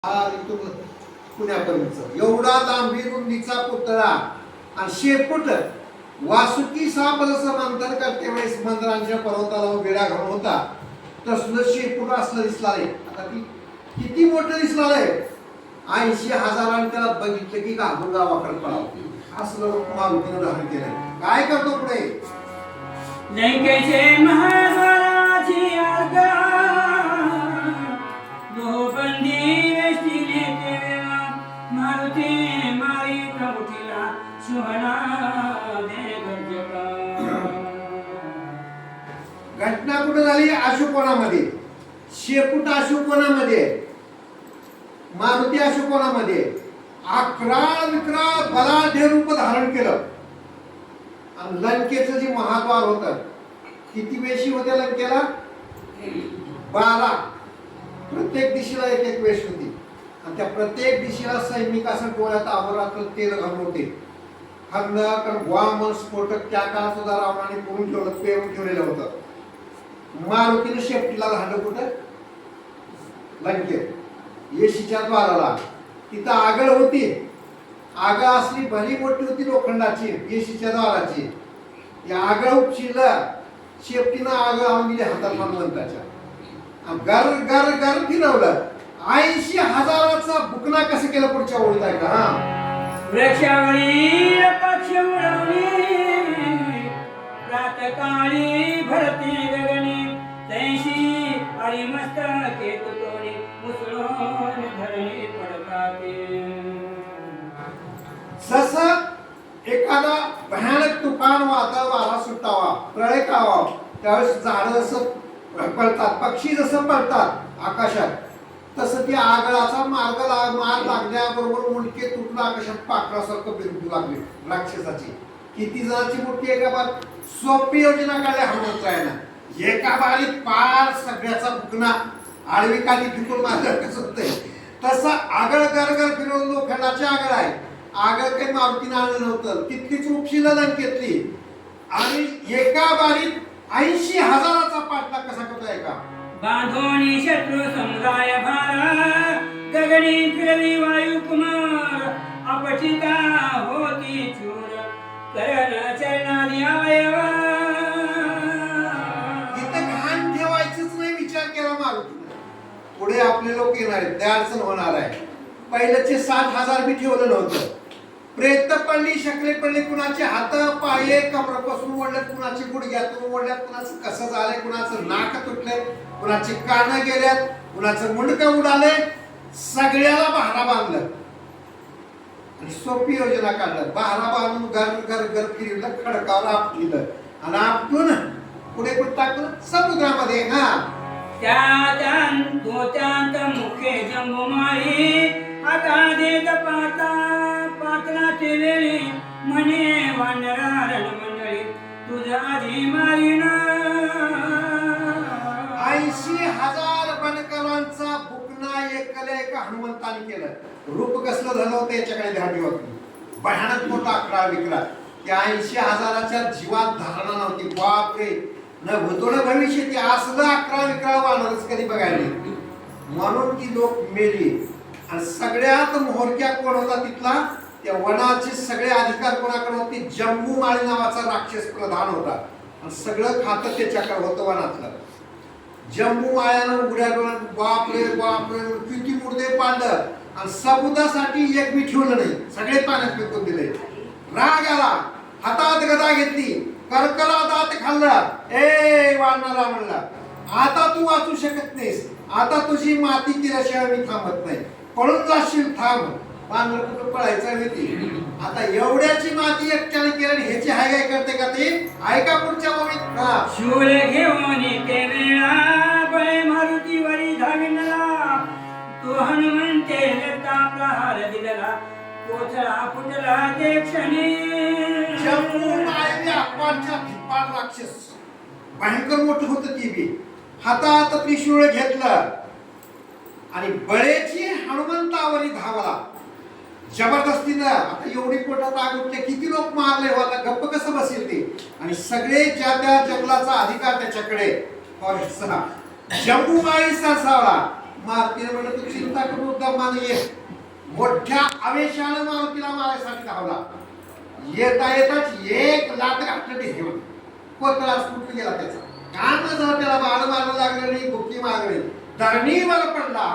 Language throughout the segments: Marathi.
इथून पुण्यापर्यंत एवढा लांबी रुंदीचा पुतळा आणि शेपूट वासुकी सापरस मंथन करते वेळेस मंदिरांच्या पर्वताला वेढा घालून होता तसलं शेपूट असलं दिसणार आहे. आता ती किती मोठं दिसणार आहे. 80,000 त्याला बघितलं की घाबरून गावाकडे पडावं असलं मारुतीनं धारण केलंय. काय करतो पुढे लंकेचे महाराजी आगा मोहबंदी वेष्टीने केला मारुती माई प्रभुतीला सुहना दे गरजका. घटना कुठे झाली? अशोकोणामध्ये. शेपूट अशोकोणामध्ये, मारुती अशोकोणामध्ये 11 विक्राळ बलाढ्य रूप धारण केलं. आणि लंकेचं जे महाद्वार होतं किती वेशी होत्या लंकेला? 12. प्रत्येक दिशेला एक एक वेश होती आणि त्या प्रत्येक दिशेला सैनिक असं डोळ्यात आवरात तेल घालून होते. खंदक वामन स्फोटक त्या काळात सुद्धा रावणाने करून ठेवलं, पेरून ठेवलेलं होतं. मारुतीने शेपटीला घाललं कुठं? लंकेत येशीच्या द्वाराला. तिथं आगळ होती. आगळ असली भली मोठी होती लोखंडाची येशीच्या द्वाराची. या आगळ उपशिला शेपटीनं आगळ आणून दिली हातात हनुमंताच्या. गर गर गर फिरवलं. 80,000चा बुकना कसं केलं पुढच्या ओळीत आहे का? हा वृक्षावरी पक्ष उडवली प्रातकाळी भरती गगनी तैशी आणि मस्तके तुटोनी मुसळून धरणी पडताते. जसं एखादा भयानक तुफान वादळ वारा सुटावा, प्रळय कावा, त्यावेळेस झाडं जसं पळतात, पक्षी जसं पळतात आकाशात, तसं त्या आगळाचा मार्ग लागल्याबरोबर मुंडके तुटलं, आकाशात पाखरासारखं बिरकू लागले राक्षसाची. किती जणांची मुठ्ठी एका बार सोपी योजना काढल्या हनुमंतरायानं. एका बारीत पार सगळ्याचा बुकना आडवी काली फिकून मारलं कसं होतंय तसं आगळ गरगर फिरवून लोखंडाची आगळ आहे. आगळ काही मारुतीनं आणलं नव्हतं, तितकीच उपशीला लंकेतली. आणि एका बारीत 80,000चा पाठलाग कसा करतोय का? बांधोनी शत्रु समुदाय भार गगनी फिरवी वायू कुमार अपचिता होती चूर करण चरणादी अवयव. इथं घाण ठेवायचंच नाही विचार केला मारुतीनं. पुढे आपले लोक येणार आहेत, त्या अडचण होणार आहे. पहिल्याचे 60,000 बी ठेवलं नव्हतं. प्रेत पडली, शकले पडली, कुणाचे हात पाये कमरापासून ओढल्यात, कुणाची गुडघ्यातून ओढल्यात, कुणाचं कसं झालंय, कुणाचं नाक तुटलंय, कुणाची कानं गेल्यात, कुणाचं मुंडकं उडालंय. सगळ्याला बहारा बांधलं आणि सोपी योजना काढलं. बहारा बांधून घर घर घर फिरवलं, खडकावर आपटिलं आणि आपटून पुढे कुठं टाकलं? समुद्रामध्ये. हा त्यात मुखे जंबुमाळी आकादेत पातळाचे वेळी म्हणे वानरा रणमंडळी तुझा आधी मारीन. 80,000 बनकरांचा बुकना एका हनुमंताने केलं. रूप कसलं झालं होतं याच्याकडे ध्यान ठेवा. भयानक मोठा 11 विक्रा. त्या 80,000च्या जीवात धारणा नव्हती. बापरे, न भूतो न भविष्य ते असलं 11 विक्रा वानरच कधी बघायला. म्हणून ती लोक मेली. आणि सगळ्यात मोहरक्या कोण होता तिथला? त्या वनाचे सगळे अधिकार कोणाकडे होते? जंबूमाळी नावाचा राक्षस प्रधान होता आणि सगळं खातं त्याच्याकडे होतं वनातलं. जंबूमाळ्यानं उघड्या डोळ्यात बापरे बापरे किती मुर्दे पाडलं आणि सबुदासाठी एक बी ठेवलं नाही, सगळे पाण्यात फेकून दिले. राग आला, हातात गदा घेतली, करकला दात खाल्ला. ए वानरा म्हणला, आता तू वाचू शकत नाहीस, आता तुझी माती केल्याशिवाय मी थांबत नाही, पळून जाशील, थांब. वानर कुठं पळायचं होती. आता एवढ्याची माती एकट्याने केली, ह्याची हाय काय करते का ते? ऐका पुढच्या ओळीत. हा शूल घेऊन ते वेळा बळे मारुतीवरी धाविनला तू हनुमंते लता प्रहार दिलेला कोथळा फुटला ते क्षणी. जंबूमाळी अप्पांच्या भिप्पाड राक्षस भयंकर मोठं होतं. ती बी हातात त्रिशूळ घेतलं आणि बळेची हनुमंतावरी धावला जबरदस्तीनं. आता एवढी पोटात आग उठले, किती लोक मारले होता, गप्प कसं बसेल ते? आणि सगळे ज्या त्या जंगलाचा अधिकार त्याच्याकडे. जंबूमाळी सरसावला, मारुतीने म्हणलं तू चिंता करू दमाने ये. मोठ्या आवेशानं मारुतीला मारायसाठी धावला. येता येताच एक लात घातली घेऊन कोतळा सुटून गेला त्याचा. काम झालं त्याला बाळ मारणं लागलं नाही, बुक्की मागली, धरणीवर पडला.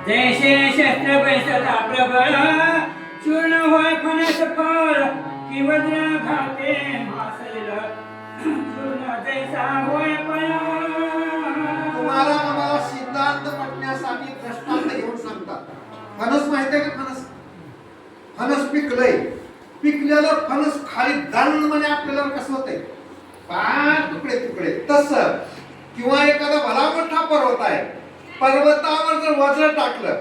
जैसे शस्त्र बैसता प्रबळ चूर्ण होय फणस फळ कि वज्र घाते मासैल चूर्ण जैसा होय फळ. तुम्हाला आम्हाला सिद्धांत पटण्यासाठी दृष्टांत घेऊन सांगतात. फणस माहिती आहे का? फणस फणस पिकलंय, पिकलेलं फणस खाली दण म्हणे आपल्याला कसं होतंय, पाच तुकडे तुकडे तसं. किंवा एखादा भला मोठा पर्वत आहे, पर्वतावर जर वज्र टाकलं,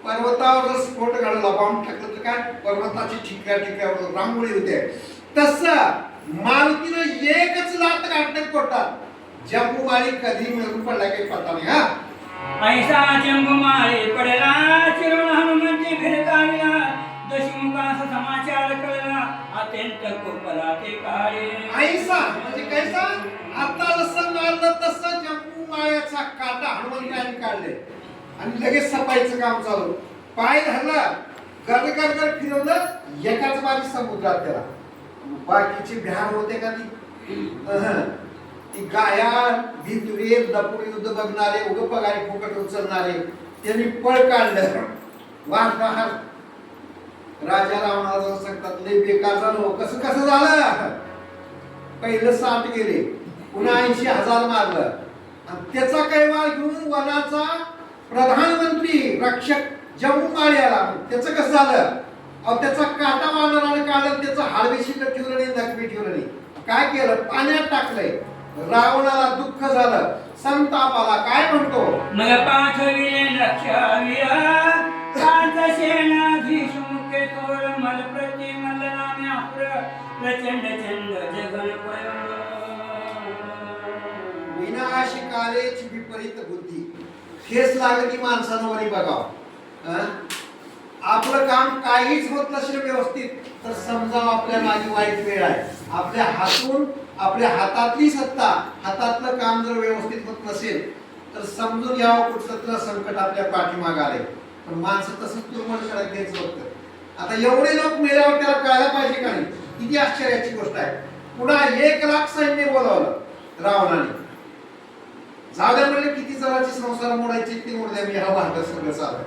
पर्वतावर जर स्फोट घडवला, बॉम्ब टाकलं तर काय पर्वताची ठिकऱ्या ठिकऱ्यावर रांगोळी होते. तसं मारुतीनं एकच लात घातली पोटात. जंबूमाळी कधी मिळून पडला काही पत्ता नाही. हा ऐसा जंबुमाळी पडला चिरून हनुमंती फिरताविला दशमुखास समाचार कळला अत्यंत कोपला ते काळे. ऐसा म्हणजे कैसा? आता जसं मारलं तसं जंबूमाळ्याचा काटा हनुमंतांनी काढले आणि लगेच सफाईचं काम चालू. पाय धरला, गडगड फिरवलं, एकाच बारी समुद्रात त्याला. बाकीची भ्यार होते का ती गाया भितुरे दपुरी युद्ध बघणारे उग पगारी फुकट उचलणारे त्यांनी पळ काढलं. वाट बाहेर राजा रावणाला सांगतात लय बेकार झालं. कसं कसं झालं? पहिलं 60 गेले, पुन्हा 80,000 मारलं आणि त्याचा कैवार घेऊन वनाचा प्रधानमंत्री रक्षक जंबूमाळी आला. त्याचं कसं झालं? अहो त्याचा काटा वानराने काढला, त्याचं हाडबी शिल्लक ठेवलं नाही, नखबी ठेवलं नाही. काय केलं? पाण्यात टाकलंय. रावणाला दुःख झालं, संताप आला. काय म्हणतो? मग पाठविले लक्षाविया कांत सेनाधीश मुखे थोर मल प्रति मल नामे आपुर प्रचंड चंड जगन पय. विनाशकालेची विपरीत बुद्धी. ठेस लागली माणसानं वरी बघावं. आपलं काम काहीच होत नसेल व्यवस्थित तर समजावं आपल्या मागे वाईट वेळ आहे. आपल्या हातून आपल्या हातातली सत्ता, हातातलं काम जर व्यवस्थित होत नसेल तर समजून घ्यावं कुठलं तर संकट आपल्या पाठीमाग आले. पण माणसं तसंच तुरमड करत घ्यायचं बघतं. आता एवढे लोक मेल्यावर त्याला कळायला पाहिजे का नाही? किती आश्चर्याची गोष्ट आहे. पुन्हा 1 लाख सैन्य बोलावलं रावणाने. जागा म्हणले किती जणांची संसार मोडायची ती मोडल्या मी हा भारत सगळं चालू.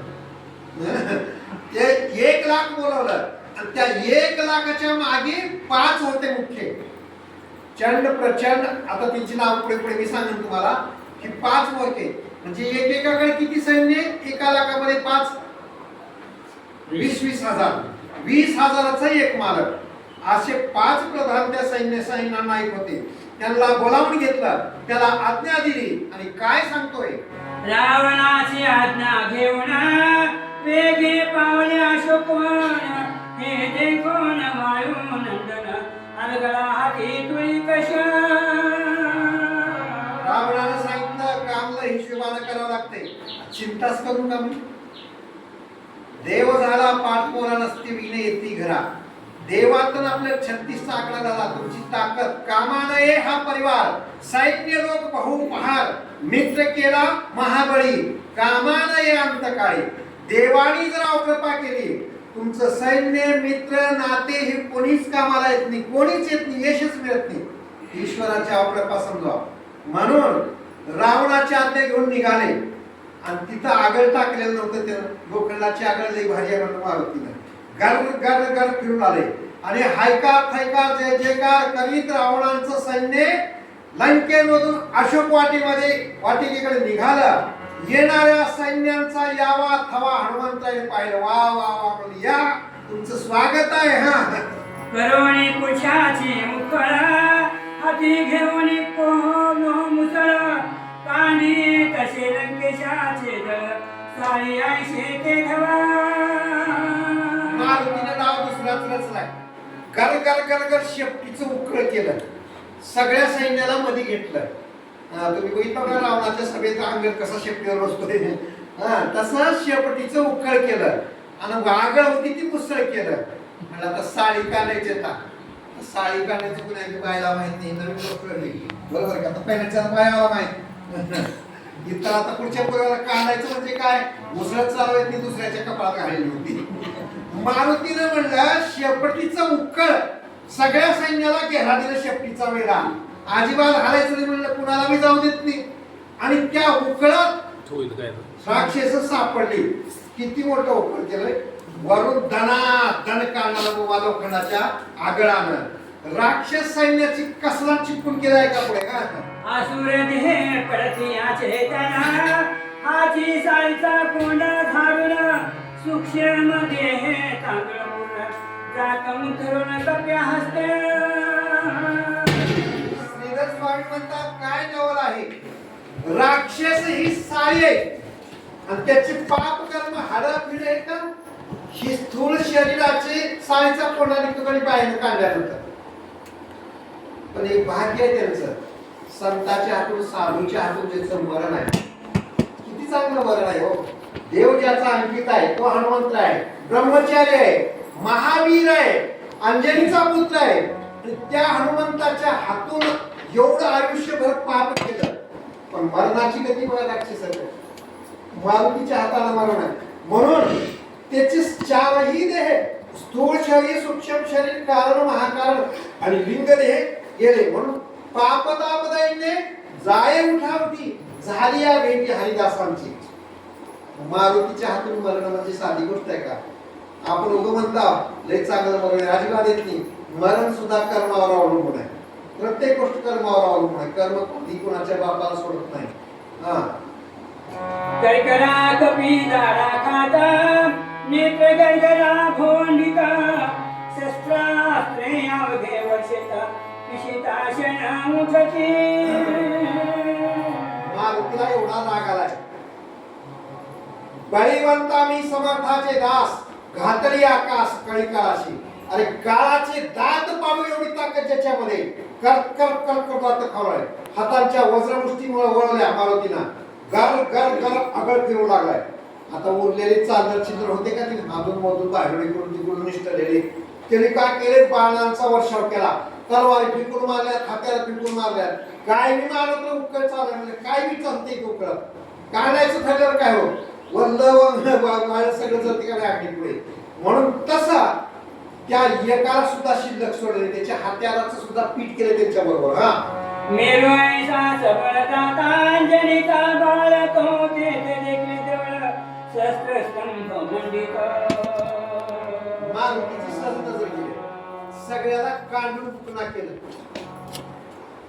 ते 1 लाख बोलावलं आणि त्या 1 लाखाच्या मागे 5 होते मुख्य. चंड प्रचंड, आता त्यांची नाव पुढे पुढे मी सांगेन तुम्हाला की 5 मोठे म्हणजे एकेकाकडे किती सैन्य? 1 लाखामध्ये 5 20,000. 20,000चा एक मालक. असे 5 प्रधान त्या सैन्य नायक होते. त्यांना बोलावून घेतलं, त्याला आज्ञा दिली आणि काय सांगतोय? रावणाची आज्ञा घेऊन वेगे पावले अशोकवन हे देखून वायू नंदन अलगळा हाती तुळी कशा. रावणानं सांगितलं कामला हिशोबानं करावं लागतंय, चिंताच करू का मी? देव झाला पाठमोरा नसते विने येती घरा. देवातून आपल्या 36चा आकडा झाला. तुमची ताकद कामानं ये हा परिवार. सैन्य लोक बहु पहार मित्र केला महाबळी कामानं ये अंतकाळी. देवानी जर अवकृपा केली तुमचं सैन्य मित्र नाते हे कोणीच कामाला येत नाही, कोणीच येत नाही, यशच मिळत नाही. ईश्वराची अवकृपा समजावा. म्हणून रावणाची आज्ञा घेऊन निघाले आणि तिथं आगळ टाकलेलं नव्हतं. त्यानं गोखंडाची आगळ लई भारी आहे म्हणून मारुतीनं गर फिरून आले आणि हायकार थैकार जय जयकार करीत रावणांचं सैन्य लंकेमधून अशोक वाटिकेकडे निघालं. येणाऱ्या सैन्यांचा यावा थवा हनुमंताने पाहिलं. वा वा वा म्हणून या तुमचं स्वागत आहे. हा करोणी पुछाची मुखळा हाती घेऊन कोलो मुसळ कांडी तसे लंकेशाचे दळ सारी ऐशे ते धवा. मारुतीने नाव दुसराच रचलाय. गर गर गर गर शेपटीचं उकळ केलं, सगळ्या सैन्याला मध्ये घेतलं. तुम्ही बघितलं का रावणाच्या सभेत अंगण कसा शेपटीवर बसतोय? तसं शेपटीचं उकळ केलं आणि वागळ होती ती मुसळ केलं. म्हणलं आता साडी काढायची आता. साडी काढण्याची कुणाची बायला माहित नाही, नवीन गोष्ट नाही बरोबर का? आता पहिल्याच्या बायाला माहित इथं आता पुढच्या पोराला काढायचं म्हणजे काय मुसळत चालवायची ती दुसऱ्याच्या कपाळात घालली होती. मारुतीनं म्हणलं शेपटीचं उक्कळ सगळ्या सैन्याला घेरा दिलं शेपटीचा वेळा अजिबात घालायचं नाही म्हणलं कुणाला मी जाऊ देत नाही. आणि त्या उकळात राक्षस सापडली. किती मोठं उकळ केलंय वरून दना दन काढणारा लोखंडाच्या आगळानं राक्षस सैन्याची कसला चिपकून केलाय का पुढे का असुर देह पडतिया चेतना हाची साईचा कोंड धारून सूक्ष्म देह तांदूळ जाकम धरून कप्या हस्ते. श्रीधर स्वामी म्हणतात काय नवल आहे राक्षस ही साई आहे आणि त्याचे पाप कर्म हाडा पिढे आहे का ही स्थूल शरीराचे साईचा कोंडा निघतो बाहेर काढल्यानंतर. पण एक भाग्य आहे त्यांचं संताच्या हातून साधूच्या हातून ज्याचं मरण आहे किती चांगलं मरण आहे हो. देव ज्याचा अंकित आहे तो हनुमंत आहे ब्रह्मचारी आहे महावीर आहे अंजनीचा पुत्र आहे. त्या हनुमंताच्या हातून एवढं आयुष्यभर पाप केलं पण मरणाची गती मला राक्षसाची मारुतीच्या हाताला मरण आहे. म्हणून त्याचे चारही देह स्थूल शरीर सूक्ष्म शरीर कारण महाकारण आणि लिंग देह गेले. म्हणून पापदापदाईने जाय उठावती झाली या भेटी हरिदासांची. मारुतीच्या हातून मरण म्हणजे साधी गोष्ट आहे का. आपण उगं म्हणता लय चांगलं मरण अजिबात येत नाही. मरण सुद्धा कर्मावर अवलंबून आहे. प्रत्येक गोष्ट कर्मावर अवलंबून आहे. कर्म कधी कोणाच्या बापाला सोडत नाही. गरगरा कपी दारा खाता नेत्र गरगरा भोंडिता शस्त्रास्त्रे अवघे वर्षिता पिशिताशन उठती. मारुतीला एवढा राग आलाय बळीवंता मी समर्थाचे दास घातली आकाश कळी काळाशी. अरे काळाचे दात पाडू एवढी ताकद ज्याच्यामध्ये कर कर कर कर खावलाय. हातांच्या वज्रमुष्टीमुळे वळल्या मारुतीना गर गर गर आगळ फिरू लागलाय. आता उरलेले चादर छिद्र होते का ती अजून मधून बाहेर करून तिकडून निष्ठलेले त्याने काय केले बाणांचा वर्षाव केला. तलवारी फिकून मारल्या हात्याला फिकून मारल्या. काय मी मारत उकळ चाललं म्हणजे काय मी चालते उकळ काढायचं ठरल्यावर काय हो वल्ल सगळं जाते का नाही पुढे. म्हणून तसा त्या एकाला सुद्धा शिल्लक सोडले त्याच्या हात्यालाच सुद्धा पीठ केले त्यांच्या बरोबर. मेरो ऐसा सबळ दाता अंजनीचा बाळ तो तेथे देखले देवळ शस्त्र स्तंभ मंडित. मारुतीची सहज नजर केली सगळ्याला कांडून पुन्हा केलं.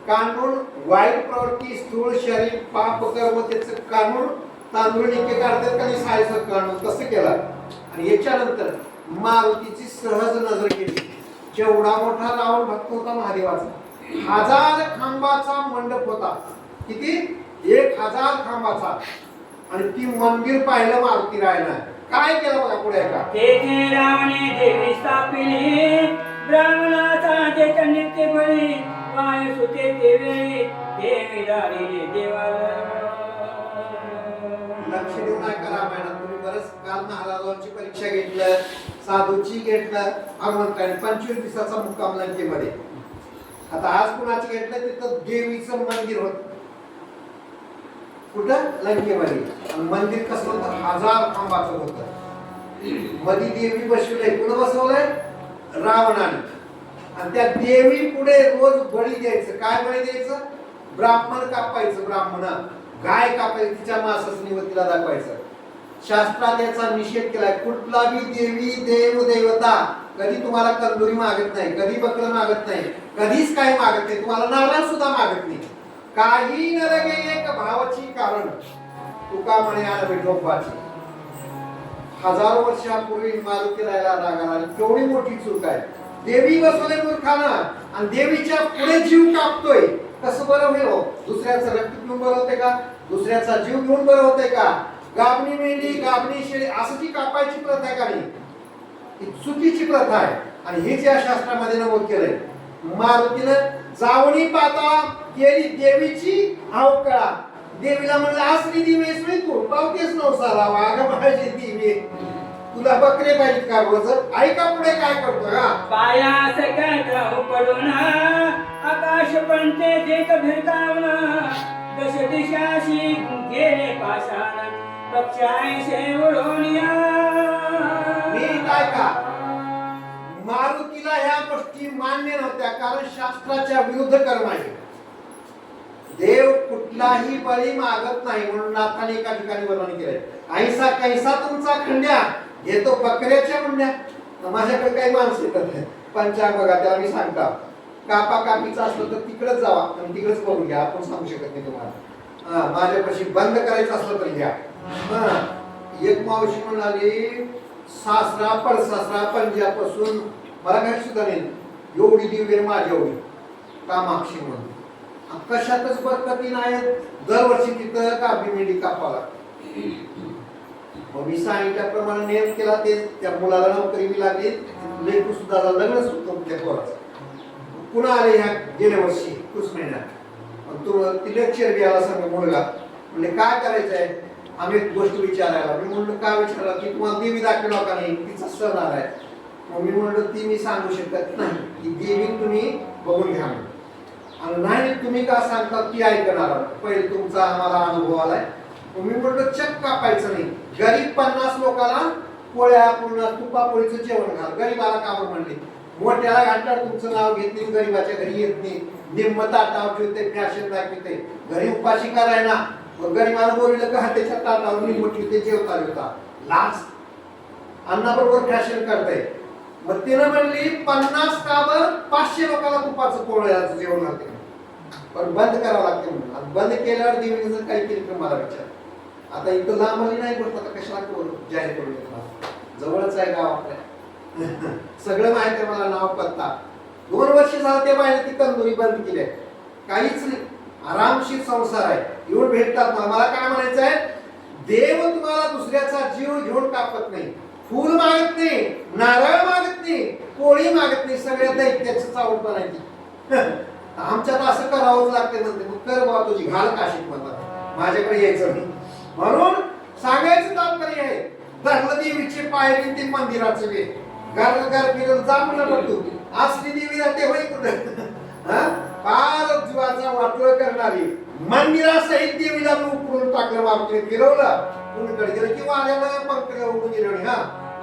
कांडून वाईट प्रवृत्ती स्थूल शरीर पाप कर्म त्याचं कांडून तांदूळ निके काढतात का सायचं कांडून कसं केलं. आणि याच्यानंतर मारुतीची सहज नजर केली. जेवढा मोठा रावण भक्त होता महादेवाचा 1000 खांबाचा मंडप होता. किती 1000 खांबाचा. आणि ती मंदिर पाहिलं मारुती रायला काय केलं बघा पुढे का तेथे रावणे देवी स्थापिली ब्राह्मणाचा देत नित्य बळी वाय सुते देवी देवी दारिले देवाला. लक्ष देऊ नका रामायणात. तुम्ही बरंच काल महाराजांची परीक्षा घेतलं साधूची घेतलं हनुमंताने 25 दिवसाचा मुक्काम लंकेमध्ये. आता आज कुणाची घेतलं तिथं देवीचं मंदिर होत कुठं लंकेमध्ये. आणि मंदिर कसं होतं 1000 खांबाचं होतं. मध्ये देवी बसवलंय कुणं बसवलंय रावणाने. आणि त्या देवी पुढे रोज बळी द्यायचं. काय बळी द्यायचं ब्राह्मण कापायचं. ब्राह्मण गाय कापायची तिच्या मांसाचं निवतीला दाखवायचं. शास्त्रात याचा निषेध केलाय. कुठला बी देवी देव देवता कधी तुम्हाला कंदुरी मागत नाही कधी बकरं मागत नाही कधीच काही मागत नाही. तुम्हाला नारळ सुद्धा मागत नाही. काही न लगे एक भावाची कारण तुका म्हणे आण विठोबाची. हजारो वर्षापूर्वी मारुती राहायला रागाला केवढी मोठी चूक आहे. देवी बसवले मूर्खानं आणि देवीच्या पुढे जीव कापतोय. कसं बरं होईल हो. दुसऱ्याचं रक्त पिऊन बरं होते का दुसऱ्याचा जीव घेऊन बरं होते का. गाबणी मेंढी गाबणी शेळी असं जी कापायची प्रथा आहे का नाही ही चुकीची प्रथा आहे. आणि हेच या शास्त्रामध्ये नमूद केलंय. मारुतीनं जावणी पाता केली देवीची अवकळा. देवीला म्हणलं आसरी दिवेस मी तू पावतेस नवसाला वाघ माझे दिवे तुला बकरे पाहिजे का रोज. ऐका पुढे काय करतो का पाया सकट पडून आकाश पंते देत भिरकावून दश दिशाशी गेले पाषाण पक्षांशे उडवूनिया. नीट ऐका, मारुतीला ह्या गोष्टी मान्य नव्हत्या, कारण शास्त्राच्या विरुद्ध कर्म आहे. देव कुठलाही बळी मागत नाही, म्हणून नाथाने एका ठिकाणी वर्णन केलंय, ऐसा कैसा तुमचा खंड्या घेतो बकऱ्याच्या मुंड्या. माझ्याकडे काही माणसं येतात पंचांग बघा, त्याला मी सांगता कापा कापीचं असलं तर तिकडेच जावा आणि तिकडेच बघून घ्या, आपण सांगू शकत नाही तुम्हाला. माझ्यापाशी बंद करायचं असलं तर घ्या. एक मावशी म्हणाली, सासरा पडसासरा पंजापासून मला काय सुद्धा नाही, एवढी दिव्य माझी एवढी कामाक्षी म्हणून कशातच बरकती नाही. दरवर्षी तिथं कापी मेंढी कापाला. मग मी सांगितल्याप्रमाणे नियम केला, ते त्या मुलाला नोकरी बी लागली, लेकरू सुद्धा लग्नच होतं त्या पोराचं. पुन्हा आले ह्या गेल्या वर्षी कुस महिन्यात, तू ती लेक्चर घ्यायला सांग मुलगा. म्हणजे काय करायचंय, आम्ही एक गोष्ट विचारायला. मी म्हणलं काय विचारला, की तुम्हाला देवी दाखवला का नाही, तिचा सण आलाय. मग मी म्हणलं ती मी सांगू शकत नाही, ती देवी तुम्ही बघून घ्या. आणि नाही तुम्ही का सांगता ती ऐकणार, पहिले तुमचा आम्हाला अनुभव आलाय. मी म्हणलं चक्क कापायचं नाही, गरीब 50 लोकांना पोळ्या पूर्ण तुपापोळीचं जेवण घाल. गरीबाला कावर म्हणले, मोठ्याला घातल्यावर तुमचं नाव घेत नाही, गरीबाच्या घरी येत नाही, निम्म ताटावर ठेवते, फॅशन दाखवते, घरी उपाशी करायला. मग गरीबाला बोललं का त्याच्या ताटावर निम्म ठेवते, जेवता जेवता लाच अन्नाबरोबर फॅशन करताय. मग तिनं म्हणली 50 कावर 500 लोकांना तुपाचं पोळ्याचं जेवण घालते, पण बंद करावं लागते म्हणून. बंद केल्यावर देवीने जर काही केलं तर मला विचार. आता इथं लांबली नाही गोष्ट, आता कशाला जाहीर करून देतात, जवळच आहे गाव आपल्या. सगळं माहिती आहे मला, नाव पत्ता. 2 वर्ष झालं त्या बाहेर ती तंदुरी बंद केली आहे, काहीच नाही, आरामशीर संसार आहे. येऊन भेटतात मला काय म्हणायचं आहे, देव तुम्हाला दुसऱ्याचा जीव घेऊन कापत नाही, फूल मागत नाही, नारळ मागत नाही, पोळी मागत नाही, सगळ्या दैत्याचं चावट बनायची. आमच्यात असं करावंच लागते म्हणते. मग कर बाबा तुझी घाल काशीत म्हणतात, माझ्याकडे यायचं नाही. म्हणून सांगायचं तात्पर्य आहे, धरलं देवीचे पाय ते मंदिराचे वे घर फिरत जा म्हणलं तू असली देवी जाते होई कुठं. फार जीवाचा वाटोळ करणारी मंदिरासहित देवीला मी उकळून टाकलं, बापरे फिरवलं, कुणीकडे गेलं की वाऱ्याला पंकडे उडून गेले.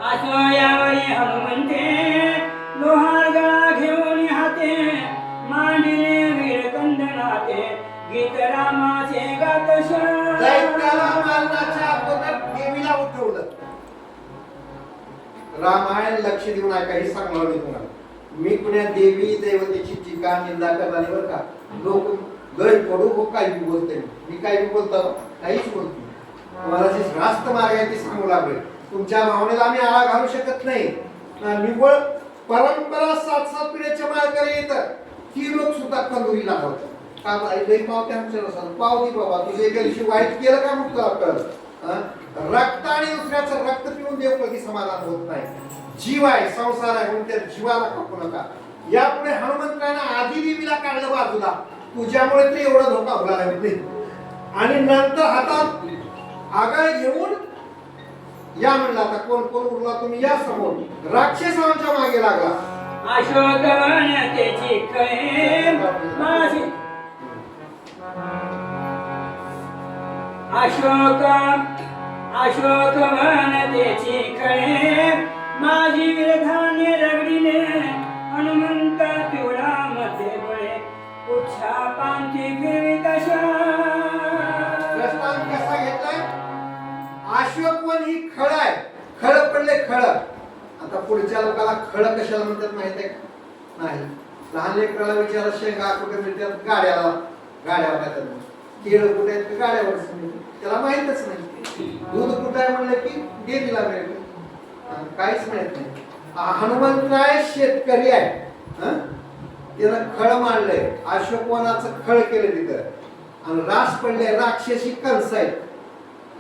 असो यावरी हनुमंते लोहार गळा घेऊन हाते, मांडिले वीर कंदनाते, गीत रामाचे गातश. दैत्याला मारण्याच्या अगोदर देवीला उठवलं. रामायण लक्ष देऊन ऐका, हे सांगणार मी तुम्हाला. मी कुण्या देवी देवतेची टीका निंदा करणारी बरं का, लोक गैर पडू हो काही बोलते, मी काही बोलतो काहीच बोलतो. मला जी रास्त मार्ग आहे ती सांगू लागले. तुमच्या भावनेला आम्ही आळा घालू शकत नाही. निव्वळ परंपरा 7 पिढ्याच्या मार्गाने येतात, ती लोक सुद्धा कंदुरी लावतात. का पावते आमच्या पाव दे बाबा, तुझे एका दिवशी वाईट केलं का मग तुला कळलं. रक्त आणि दुसऱ्याचं रक्त पिऊन देव कधी समाधान होत नाही. जीव आहे, संसार आहे, म्हणून त्या जीवाला कापू नका. यापुढे हनुमंतानं आधी देवीला काढलं बाजूला, तुझ्यामुळे ते एवढा धोका होणार आहे. आणि नंतर हातात आगाळ घेऊन या म्हणला. आता कोण कोण उरला तुम्ही या समोर. राक्षसांच्या मागे लागला. अशोक वनतेची कळे माझी, अशोक वनतेची कळे माझी विरधाने रगडिले, हनुमंत पिवळा मध्ये बळे उच्छा पांथी फिरवी कशा. दृष्टांत कसा घेतलाय, अशोकवन ही खळ आहे, खळ पडले खळ. आता पुढच्या लोकांना खळ कशाला म्हणतात माहित आहे का? नाही. लहान लेकराला विचारा शेंगा कुठे मिळतात, गाड्यावर येतात. केळ कुठे आहेत, गाड्यावर. त्याला माहितच नाही. दूध कुठे आहे म्हणलं की डेअरीला मिळतं, काहीच माहित नाही. हनुमंतराय शेतकरी आहे, त्यानं खळ मांडलंय, अशोकवनाचं खळ केलं तिथं. आणि रास पडले, राक्षसी कंस आहे.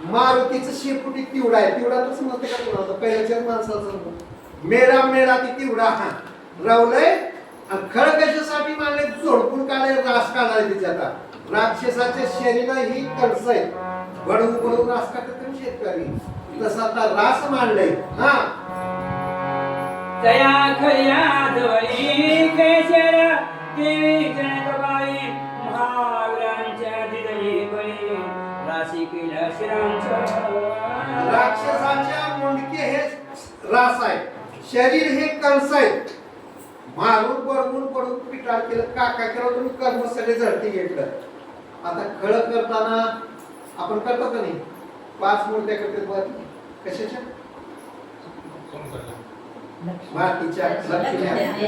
मारुतीचं शेपुटी तिवडा आहे, तिवडा तसं नव्हतं का तुला, पहिल्याच्याच माणसाचं मेळा ती तिवडा रवलंय. आणि खळ कशासाठी मानले, झोडपून काढाय, रास काढाय तिच्या. आता राक्षसाचे शरीर ही कंस आहेत, बडवून रास काढतात शेतकरी, तसा आता रास मांडलंय. तया खया जवळी केशर देवी जनकबाई, महावीरांच्या दिदली शिरांचं राक्षसाच्या मुंडके हे रास आहे, शरीर हे कंस आहे. मारून बडवून पडून पिटाळ केलं, काका केलं, तुम्ही कर्म सगळे झडती घेतलं. आता खळ करताना आपण करतो का नाही, 5 मूर्त्या करतात बघ. कशाच्या? मातीच्या, लक्ष्मी.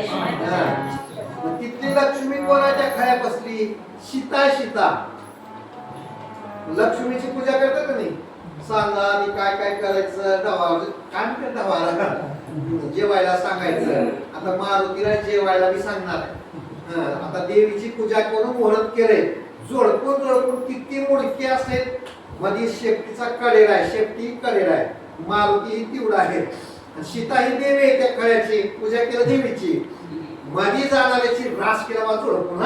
मग तिथली लक्ष्मी कोणाच्या खळ्या बसली? सीता. सीता लक्ष्मीची पूजा करतात का नाही? सांगा आणि काय काय करायचं, डवा काय म्हणतात डवाला जेवायला सांगायचं. आता मारुतीला जेवायला मी सांगणार आहे. आता देवीची पूजा करून ओळख केले, जोडपून किती मुडके असेल. मध्ये शेपटीचा कडेर आहे, शेपटी कडेर आहे. मारुती ही तिवडा आहे, सीता ही देवी आहे. त्या कळ्याची पूजा केलं देवीची. मध्ये जाणाऱ्याची रास केला वा जोडपून.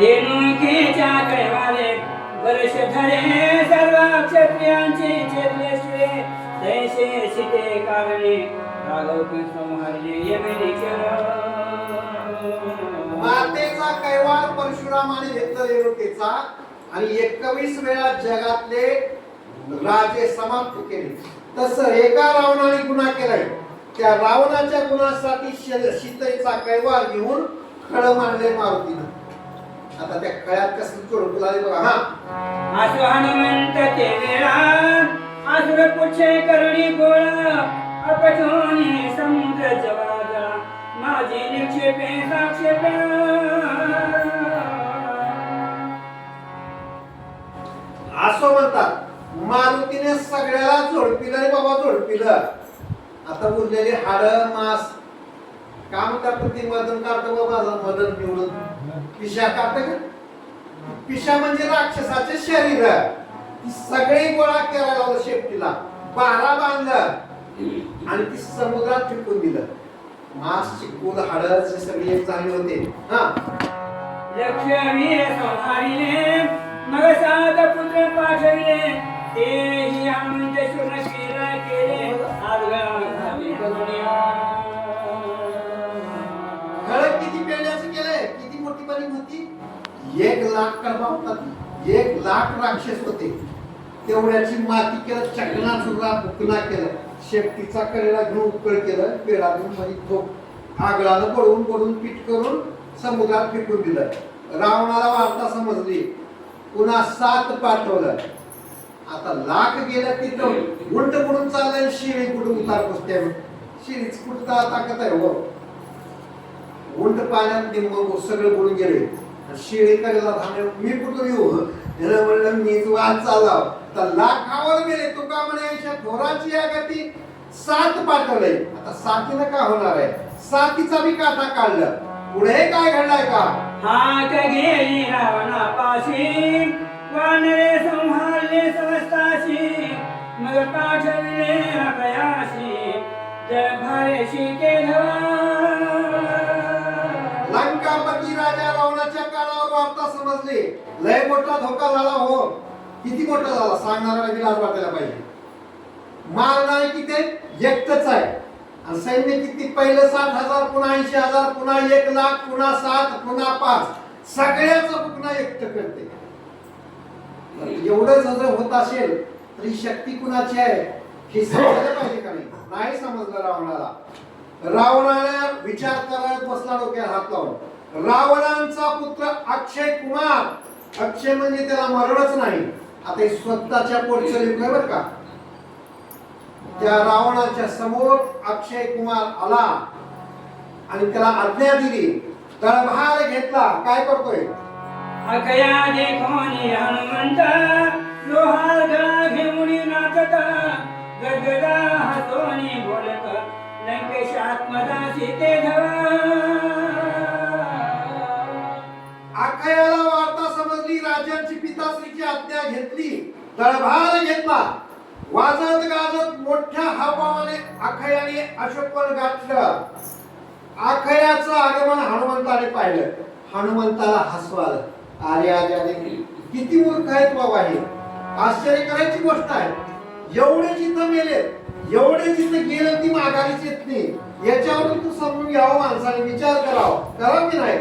रेणुकेच्या कैवारे वर्ष धरे सर्व क्षत्रियांचे छेदले शिळे दैसे सीते कारणे राघव संहरले यमिनी मातेचा कैवार परशुरामाने घेतला रेणुकेचा आणि 21 वेळा जगातले राजे समाप्त केले. तसं एका रावणाने गुन्हा केलाय, त्या रावणाच्या गुन्हासाठी सीतेचा कैवार घेऊन खळ मारले मारुतीनं. आता त्या खळ्यात कसं चोडकू लागले बघा. आसु हनुमंत ते वेळा आसुर पुछे करणी गोळा अपठोनी समुद्र जवाजा माझे निक्षेपे साक्षेपे. असं म्हणतात. मारुतीने सगळ्याला झोडपिलं रे बाबा, झोडपिलं. आता उरलेले हाड मास काम करतो ते मदन काढतो बाबा, मदन निवडून पिशा काढतं का? पिशा म्हणजे राक्षसाचे शरीर. ती सगळी गोळा करायला लावलं, शेपटीला 12 बांधलं आणि ती समुद्रात फेकून दिलं. मास चिकून हाड सगळी एक झाली होते. लक्ष्मी संहारिले मग 7 पुत्र पाठविले तेही हनुमंत शूर्ण केले आदगा घाली करुणिया. खळक किती पेढ्याचं केलंय, किती मोठी बरी होती. 1 लाख कडबा होता, 1 लाख राक्षस होते. तेवढ्याची माती केलं, चकना चुरा बुकना केलं, शेपटीचा कडेला घेऊन उकळ केलं, पेढा घेऊन मध्ये ठोक आगळानं पडून पीठ करून समुद्रात फेकून दिलं. रावणाला वार्ता समजली, पुन्हा 7 पाठवलं. आता लाख गेलं तिथं उलट पडून चाललंय. शिळी कुठं उतार बसते, शिळीच कुठं ताकद आहे हो. उलट पाण्यात निम्म सगळं बुडून गेले. शिळी करायला थांबले, मी कुठून येऊ? त्याला म्हणलं मीच वाद चालला. तर लाखावर गेले. तू का म्हणे थोराची आहे का ती? 7 पाठवलंय. आता 7नं का होणार आहे? 7चा बी काटा काढलं. पुढे काय घडलाय का? हात गेली रावणापाशी वानरे संहारले समस्ताशी मग पाठविले अभयाशी जगभारेशी केलं. लंकापती राजा रावणाच्या कानावर वार्ता समजली. लय मोठा धोका झाला हो. किती मोठा झाला सांगणारा विलास वाटायला पाहिजे. मारणारे किती? एकटच आहे. आणि सैन्य किती? पहिलं 60,000, पुन्हा 80,000, पुन्हा 1 लाख, पुन्हा 7, पुन्हा 5. सगळ्याचं पुन्हा एकटं करते. एवढं जर होत असेल तरी शक्ती कुणाची आहे हे समजायला पाहिजे का नाही? नाही समजलं रावणाला. रावणाने विचार करत बसला, डोक्यात हात लावून. रावणांचा पुत्र अक्षय कुमार, अक्षय म्हणजे त्याला मरणच नाही. आता हे स्वतःच्या पोटचं युग आहे बरं का. त्या रावणाच्या समोर अक्षय कुमार आला आणि त्याला आज्ञा दिली. तळभार घेतला. काय करतोय? अकया देखोनी हनुमंत लोहार गळा घेऊन नाचत गदगदा हातोनी बोलत लंकेश आत्मदा सीते अक्षयाला वार्ता समजली. राजांची पिताश्रीची आज्ञा घेतली. तळभार घेतला. वाजत गाजत मोठ्या हावाने अक्षयाने अशोकवन गाठलं. अक्षयाचं आगमन हनुमंताने पाहिलं. हनुमंताला हसू आलं. अरे आजाने किती मूर्ख आहेत बाबा हे. आश्चर्य करायची गोष्ट आहे. एवढे जिथं मेले, एवढे जिथं गेलं ती माघारीच येत नाही. याच्यावरून तू समजून घ्यावं, माणसाने विचार करावा. करा की नाही?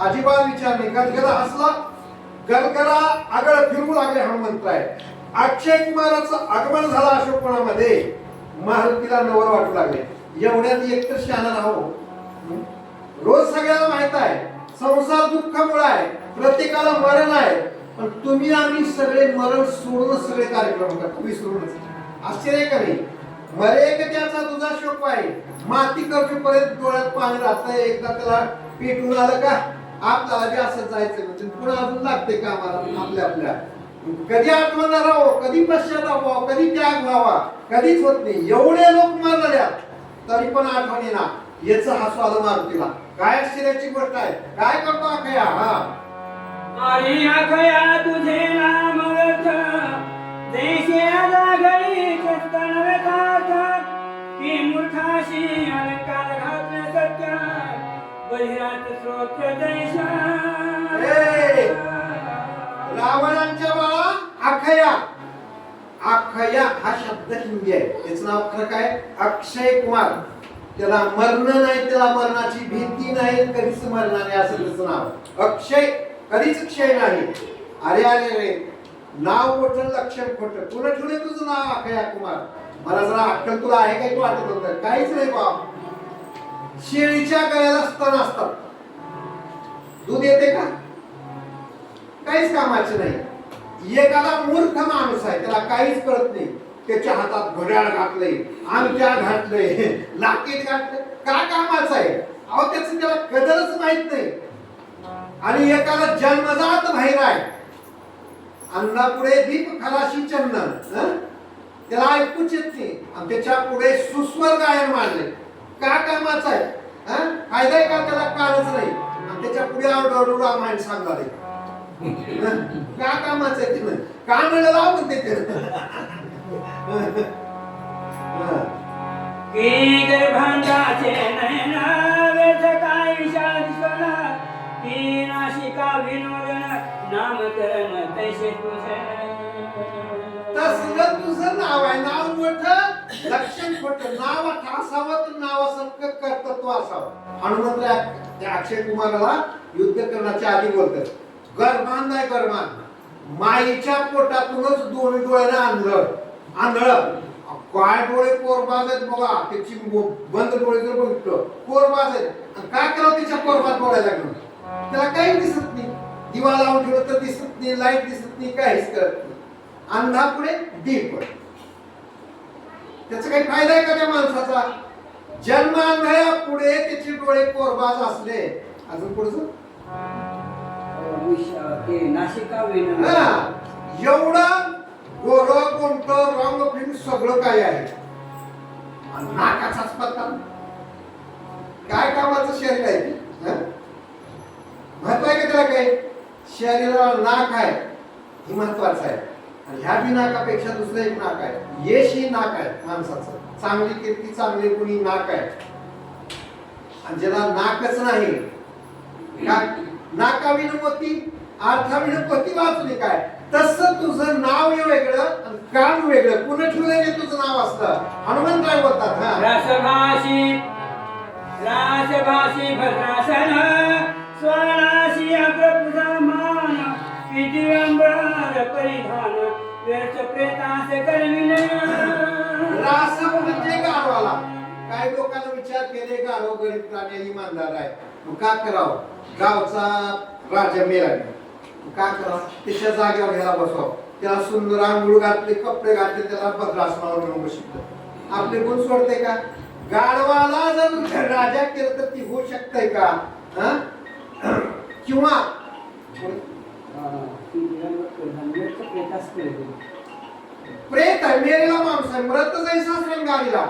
अजिबात विचार नाही. गदगदा हसला. गदगदा आगळ फिरू लागले हनुमंतराय. अक्षय कुमाराचं आगमन झालं अशोकवनामध्ये. मालतीला नवल वाटू लागले. एवढ्यात एकतर शहाणा राहो. रोज सगळ्याला माहित आहे संसार दुःखामुळे आहे, प्रत्येकाला मरण आहे, पण तुम्ही आम्ही सगळे मरण सोडून सगळे कार्यक्रम करतो विसरूनच. आश्चर्य का नाही? मरे का त्याचा तुझा शोक आहे. माती करण्यापर्यंत डोळ्यात पाणी राहतंय. एकदा त्याला पेटून आलं का आपल्याला बी असं जायचं म्हणजे पुन्हा अजून लागते का आम्हाला आपल्या आपल्या. कधी आठवण राहावं, कधी पश्चाताप व्हावा, कधी त्याग व्हावा, कधीच होत नाही. एवढे लोक मरल्यात तरी पण आठवण येईना. याचं हसू आलं मारुतीला. काय आश्चर्याची गोष्ट आहे. काय करतो अखया? अरे अखया तुझे नाम व्यर्थ जैसे जागरी चेतन व्यथार्थ की मूर्खाशी अलंकार घातले सत्य बहिरात स्रोत जैसा. रावणांच्या बाळा अखया. अखया हा शब्द हिंदी आहे. त्याचं नाव खरं काय? अक्षय कुमार. त्याला मरण नाही, त्याला मरणाची भीती नाही, कधीच मरणार नाही असं त्याचं नाव. अक्षय कधीच क्षय नाही. अरे अरे रे, नाव मोठं लक्षण खोटं. पुन्हा ठेवले तुझं नाव अक्षय कुमार. मला जरा अक्कल तुला आहे काय वाटत होतं? काहीच नाही बाप. शेळीच्या गळ्याला स्तन असतात, दूध येते का? काहीच कामाचे नाही. एखादा मूर्ख माणूस आहे, त्याला काहीच कळत नाही. त्याच्या हातात घड्याळ घातलंय, अंगठ्या घातलंय, लाकीट घातलंय, काय कामाचं आहे? अहो त्याचं त्याला कदरच माहित नाही. आणि एकाला जन्मजात बाहेर आहे, अन्नापुढे दीप खलाशी चंदन, त्याला ऐकूच येत नाही. आणि त्याच्या पुढे सुस्वर गायन मांडले, का कामाचं आहे? फायदा आहे का? त्याला कालच नाही. आणि त्याच्या पुढे आरडू रामायण सांगणार आहे, का कामाचं आहे? तिनं का म्हणलं लाव म्हणते ते. की गर्भांडाचे नयन व्यर्थ काय विषाद दिसना की नाशिका विनोदन नामकरण तैसे तुझे. तसलं तुझं नाव आहे. नाव मोठं लक्षण खोटं. नाव असावं तर नावासारखं कर्तृत्व असावं. हनुमंत त्या अक्षय कुमाराला युद्ध करण्याच्या आधी बोलतात, गर्भांध आहे गर्भांध. माईच्या पोटातूनच दोन्ही डोळ्याने आंधळ. काय डोळे कोरबाज आहेत बघा. त्याची बंद डोळे जर बघितलं कोरबाज आहेत. काय करावं त्याच्या कोरबाज डोळ्याला लागलं? त्याला काही दिसत नाही. दिवा लावून ठेवलं तर दिसत नाही, लाईट दिसत नाही, काहीच करत नाही. अंधा पुढे दीप. त्याचा काही फायदा आहे का त्या माणसाचा? जन्मांधळ्या पुढे त्याचे डोळे कोरबाज असले. अजून पुढचं नाशिका विनोदन. एवढं गोर कोणत रंग फिल्म सगळं काय आहे. नाकाचाच पत्ता. काय कामाचं शरीर आहे ते? महत्व आहे का त्याला? काय शरीराला नाक आहे हे महत्वाचं आहे. आणि ह्या बी नाकापेक्षा दुसरं एक नाक आहे. यश ही नाक आहे माणसाचं. चांगली कीर्ती, चांगले गुणी नाक आहे. आणि ज्याला नाकच नाही, नाकाविन मोती अर्थाविन पती वाचले काय. तसं तुझं नाव वेगळं आणि काम वेगळं. पुन्हा ठेवलेले तुझं नाव असतं. हनुमंतराय बोलतात. रासभाषी भद्रासन स्वराशी अग्रपुजा मान विधिअंबर परिधान व्यर्थ प्रेतासे करविले. रास म्हणजे गाढवाला. काही लोकांना विचार केले गाढव गरीब प्राणी इमानदार आहे, का करावं? गावचा राजा मेला, का करावं? त्याच्या जागेवर घ्यायला बसवावं. त्याला सुंदर आंघोळ घातले, कपडे घातले, त्याला भद्रासनावर नेऊन बसवलं. आपले गुण सोडते का? गाढवाला जर राजा केलं तर ती होऊ शकते का? किंवा प्रेत आहे, मेलेला माणूस आहे. मृत जैसा श्रंगारीला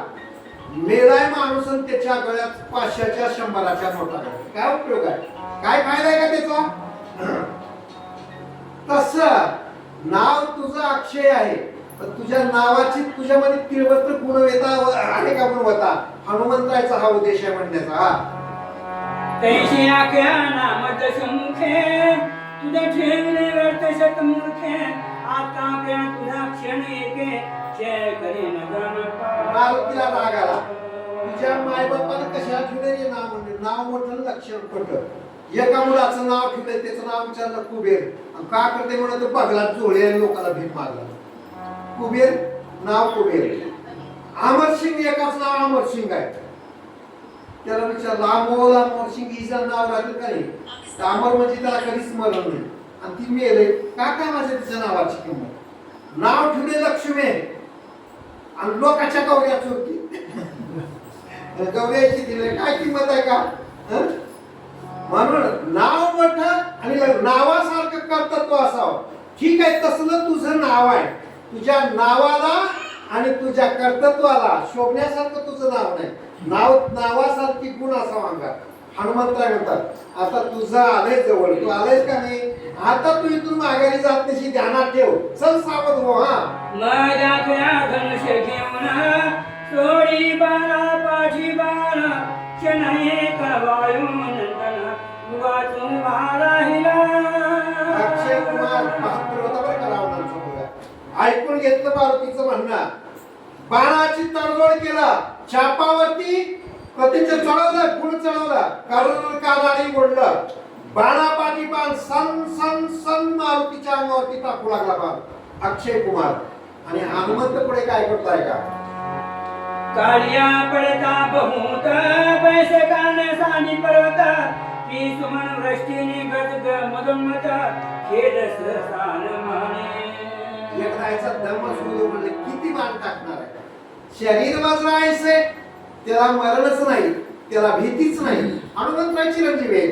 मेलाय माणूस आणि त्याच्या गळ्यात 500च्या 100च्या नोटा. काय उपयोग आहे? काय फायदा आहे का त्याचा? तस नाव तुझं अक्षय आहे, पण तुझ्या नावाची तुझ्यामध्ये तीव्र गुणवत्ता आहे का? गुणवत्ता. हनुमंताचा हा उद्देश आहे म्हणण्याचा. तैशी आख्या नामद समुखे तुझ्या ठेवले व्यर्थ शतमूर्खे आता आपल्या तुझा क्षण एके क्षय करीन मारुतीला राग आला. तुझ्या मायबापानं कशा ठेवले नाव? म्हणजे नाव मोठं लक्षण खोटं. एका मुलाचं नाव ठेवलंय, त्याचं नाव विचारलं कुबेर. का करते म्हणत बगला जोळे लोकांना भीक मारला. कुबेर नाव कुबेर, अमरसिंग एकाच नाव अमरसिंग आहे. त्याला विचारलं अमरसिंग हिचं नाव राहतं का नाही? तर अमर म्हणजे त्याला कधीच स्मरण नाही. आणि ती मेले का काय माझ्या तिच्या नावाची किंमत? नाव ठेवले लक्ष्मी आणि लोकांच्या गौऱ्या चोरती. गौऱ्याची दिले काय किंमत आहे का? म्हणून नाव मोठं आणि नावासारखं कर्तृत्व असावं. ठीक आहे, तसलं तुझं नाव आहे. तुझ्या नावाला आणि तुझ्या कर्तृत्वाला शोभण्यासारखं तुझं नाव नाही. नावासारखी गुण असावं अंगात. हनुमंतराय म्हणतात आता तुझं आलंय जवळ, तू आलायस का नाही? आता तू इथून माघारी जात तशी ध्यानात ठेव. चल सावध हो. हा माझ्या धनुष घेऊन सोडी बाळा पाठी बाळा शनाये का वायू नंदन वाचून राहिला. अक्षय कुमार बहात्तर होता बरं का रावणाचा मुलगा. ऐकून घेतलं मारुतीचं म्हणणं. बाणाची तडजोड केला, चापावरती प्रतिचं चढवलं, गुण चढवला, करुण कानाडी ओढलं. बाणापाठी बाण सन सन सन मारुतीच्या अंगावरती टाकू लागला बाण अक्षय कुमार. आणि हनुमंत पुढे काय करताय का? कालिया पडता बहुत पैसे काढण्यासाठी पर्वत ती सुमन वृष्टीने गजग मधोमध खेळ सहसान माने. एकदाचा धर्म सोडून म्हणजे किती बाण टाकणार आहे? शरीर वाजवायचे त्याला मरणच नाही, त्याला भीतीच नाही. हनुमंतराय चिरंजीव आहे,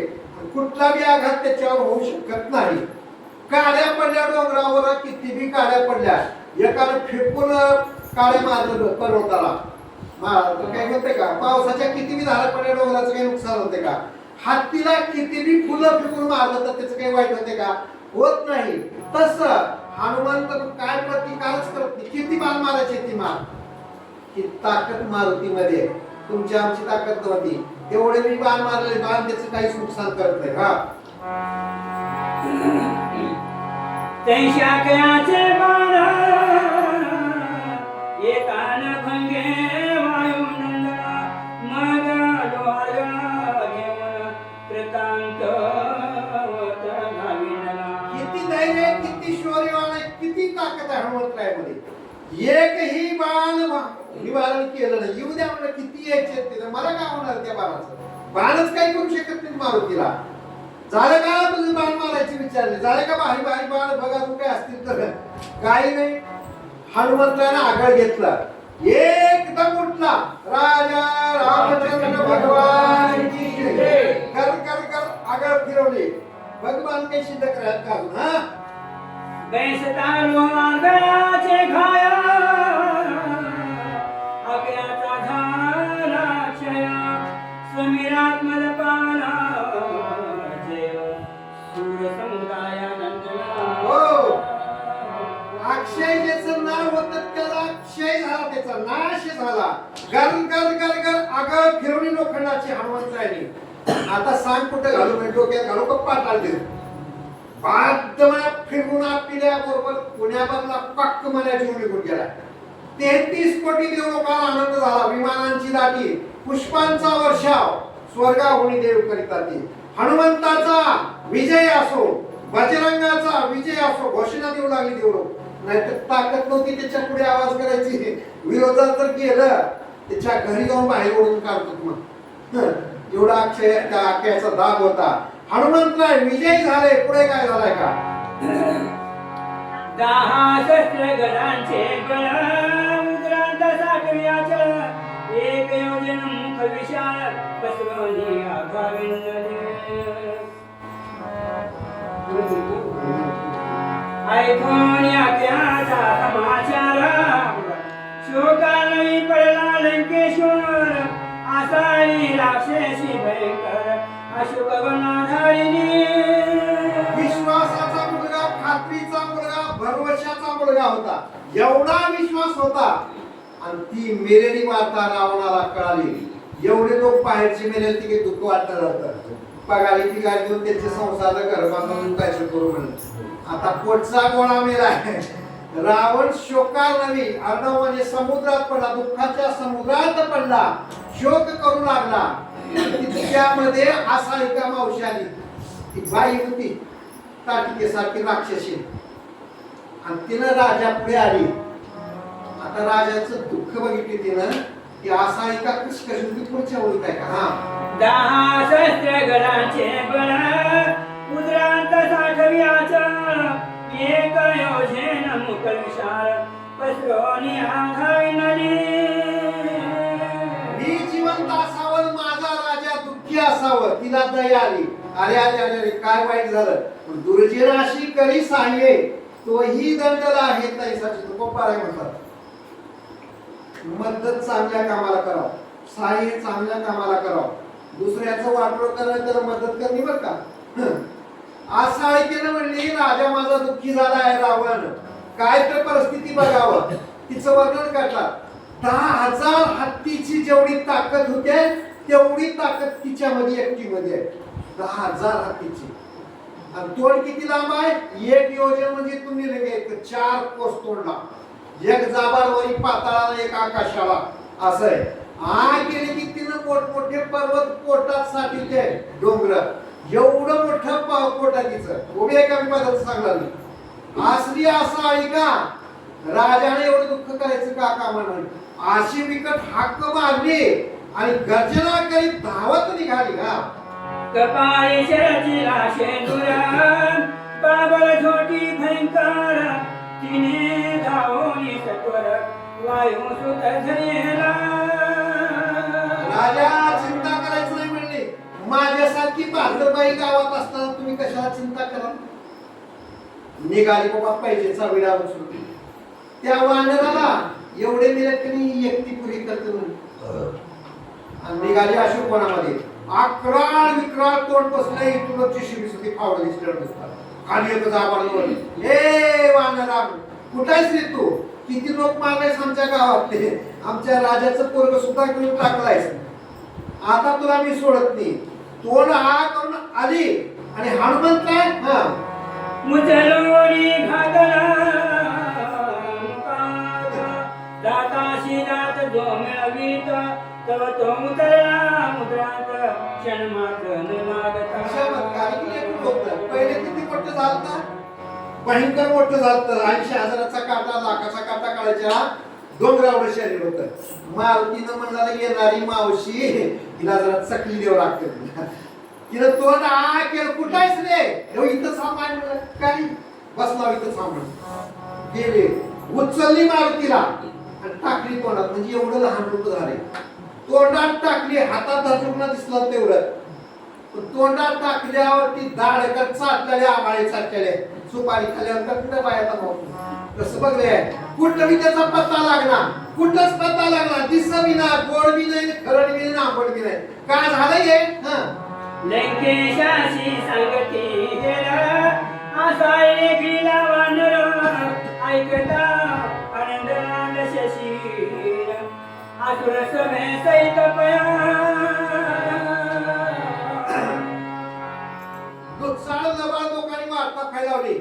कुठला बी आघात त्याच्यावर होऊ शकत नाही. काड्या पडल्या डोंगरावर, किती बी काड्या पडल्या, एकाने फेकून काड्या मारलं पर्वताला. काय म्हणते का पावसाच्या किती बी धारा पडल्या डोंगराचं काही नुकसान होते का? हत्तीला किती बी फुलं फेकून मारलं तर त्याचं काही वाईट होते का? होत नाही. तसं हनुमंत काय प्रतिकारच करत नाही. किती बाण मारायचे ती मार, की ताकद मारुतीमध्ये. तुमची आमची ताकद नव्हती, तेवढे मी बाण मारले, बाण त्याचं काहीच नुकसान करत नाही. हा शाक्याचे बाण एकान भंगे वायू नंदना मग लोहार घेऊन कृतांत किती धैर्य, किती शौर्यवान आहे, किती ताकद आहे हनुमंतरायामध्ये. एकही बाण निवारण केलं नाही. येऊ द्या म्हणलं, किती यायचे ते, मला काय होणार त्या बाणाचं? बाणच काही करू शकत नाही मारुतीला. झालं का तुझे बाण मारायचे विचारले? झाले का भारी भारी बाण बघा तू काय असतील तर? काही नाही. हनुमंतानं आगळ घेतला, एकदम उठला, राजा रामचंद्र भगवान की जय. कर कर कर आगळ फिरवले. भगवान काही शिल्लक राहत का अजून? हा बैसता लोहाराचे घाया अग्याचा झाला क्षया समीरात मदपाला जय सूर समुदाया नंदना. हो, अक्षय ज्याचं नाव होतं त्याला अक्षय झाला, त्याचा नाश झाला. गर गर गर गर आगळ फिरवली लोखंडाची हनुमंतरायाने. आता सांग कुठं घालू? म्हणजे डोक्यात घालू का पाताळ देऊ? बादमया फिरून आपल्या बरोबर पुण्यामधला पक्क मला जीव निघून गेला. 33 कोटी देव लोकांना आनंद झाला. विमानांची दाटी, पुष्पांचा वर्षाव, स्वर्गाहुनी देव करीतात. हनुमंताचा विजय असो, बजरंगाचा विजय असो, घोषणा देऊ लागली देव लोक. नाहीतर ताकद नव्हती त्याच्या पुढे आवाज करायची. विरोधात जर गेलं त्याच्या घरी जाऊन बाहेर ओढून काढतो. मग एवढा अक्षय त्या अक्षयाचा दाग होता. हनुमंतराय विजय झाले. पुढे काय झालाय का? 10 शस्त्र गडांचे बळ उग्रांत साठव्याच्या एक योजन मुख विशाल पसरवणी आघाविंदले. ऐकून याचा समाचार शोकानवी पडला लंकेश्वर आसाई राक्षसी भयंकर अशोक वनाधारिणी. विश्वासाचा मुलगा, खात्रीचा मुलगा, भरवशाचा मुलगा होता. एवढा विश्वास होता आणि ती मेलेली वार्ता रावणाला कळाली. एवढे लोक बाहेरचे मेलेले तिथे दुःख वाटलं जातं. पगारी पिगारी देऊन त्याचे संसार घर बांधून काय करू म्हणत. आता पोटचा गोळा मेलाय. रावण शोकानवी अर्णव म्हणजे समुद्रात पडला, दुःखाच्या समुद्रात पडला, शोक करू लागला. तिच्यामध्ये असा एका मावशी आली, ती बाई होती ताटिकेसारखी राक्षसी, आणि तिनं राजा पुढे आली आता राजाचं दुःख बघितले ते ना की असा एका कशी कशी होती पुढच्या ओळख आहे का हा 10 सहस्त्र गडाचे बळ उदरांत साठवियाचं एक योजन मुकल विशाल पसरोनी आघाई नदी मी जिवंत असावं माझा राजा दुःखी असावं तिला दया आली अरे अरे अरे अरे काय वाईट झालं पण दुर्जनाशी करी सहाय्ये तोही दंडला आहे तैसाची तुकोबाराय म्हणतात मदत चांगल्या कामाला करावं सहाय्य चांगल्या कामाला करावं दुसऱ्याचं वाटोळ करणं तर मदत करणे बरं का आज साळीकेनं म्हणली राजा माझा दुःखी झाला आहे रावण काय तर परिस्थिती बघावं तिचं वर्णन करतात 10,000 हत्तीची जेवढी ताकद होते तेवढी ताकद तिच्यामध्ये एकटीमध्ये आहे 10,000 हत्तीची आणि तोंड किती लांब आहे एक योजन म्हणजे तुम्ही लगे 4 कोस तोंडला एक जाबारवरी पाताळाला एक आकाशाला असं आहे आ गेले की तिनं मोठमोठे पर्वत पोटात साठीचे डोंगर एवढं मोठं पोट आहे तिचं उभे एका पदार्थ सांगला मी आसरी असा आहे का राजाने एवढं दुःख करायचं का कामा नाही अशी विकट हाक मारली आणि गर्जना करीत धावत निघाली हा कपाळी शरजीला शेंदुरा बाबळ छोटी भयंकर तिने धावोनी सत्वर वायू सुत धरेला राजा चिंता करायचं नाही म्हणले माझ्यासारखी बहादरबाई गावात असताना तुम्ही कशाला चिंता करा निघाली बाबा पाहिजेचा विडा बसवली त्या वानराला एवढे मिळतनी एकटी पुरी करते म्हणून आणि निघाली अशोकवनामध्ये अकराळ विक्राळ तोंड बसले इथूनची शिबी सुद्धी फावड दिसलं दिसतात खाली एक जाबाडवर ए वानरा कुठायस रे तू किती लोक मारलेस आमच्या गावातले आमच्या राजाचं पोरग सुद्धा घेऊन टाकलायस आता तुला मी सोडत नाही तोंड हा करून आली आणि हनुमंत काय हा मुचलोरी घातला दाताशी दात जो मिळवीत तव तो मुद्रा मुद्रात क्षण मात्र न लागता चमत्कारी की लेकरू होतं. पहिले किती मोठं झालं भयंकर मोठं झालं 80,000चा काटा लाखाचा काटा काढायच्या डोंगरावर शरीर होतं मारुतीनं म्हणाला येणारी मावशी तिला जरा चकली देऊ लागते तिला तोंड आ केलं कुठायच रे इथं सामान काय बसला इथं सामान गेले उचलली मारुतीला आणि टाकली तोंडात म्हणजे एवढं लहान रूप झाले तोंडात टाकली हातात धरचुकला दिसला तेवढं तोंडात टाकल्यावरती दाढ चाटलेल्या आमाळे चाटलेले सुपारी खाल्यावर कुठं बायाचा भाऊ कसं बघले कुठं बी त्याचा पत्ता लागला कुठंच पत्ता लागला दिस बी ना गोड बी नाही खरड बी नाही आंबट बी नाही काय झालंय हा लंकेशाशी संगती गेला असायले गिला वानर ऐकता आनंद शशीर आसुर सभे सहित दुःखसाळ जबाळ लोकांनी वार्ता फैलावली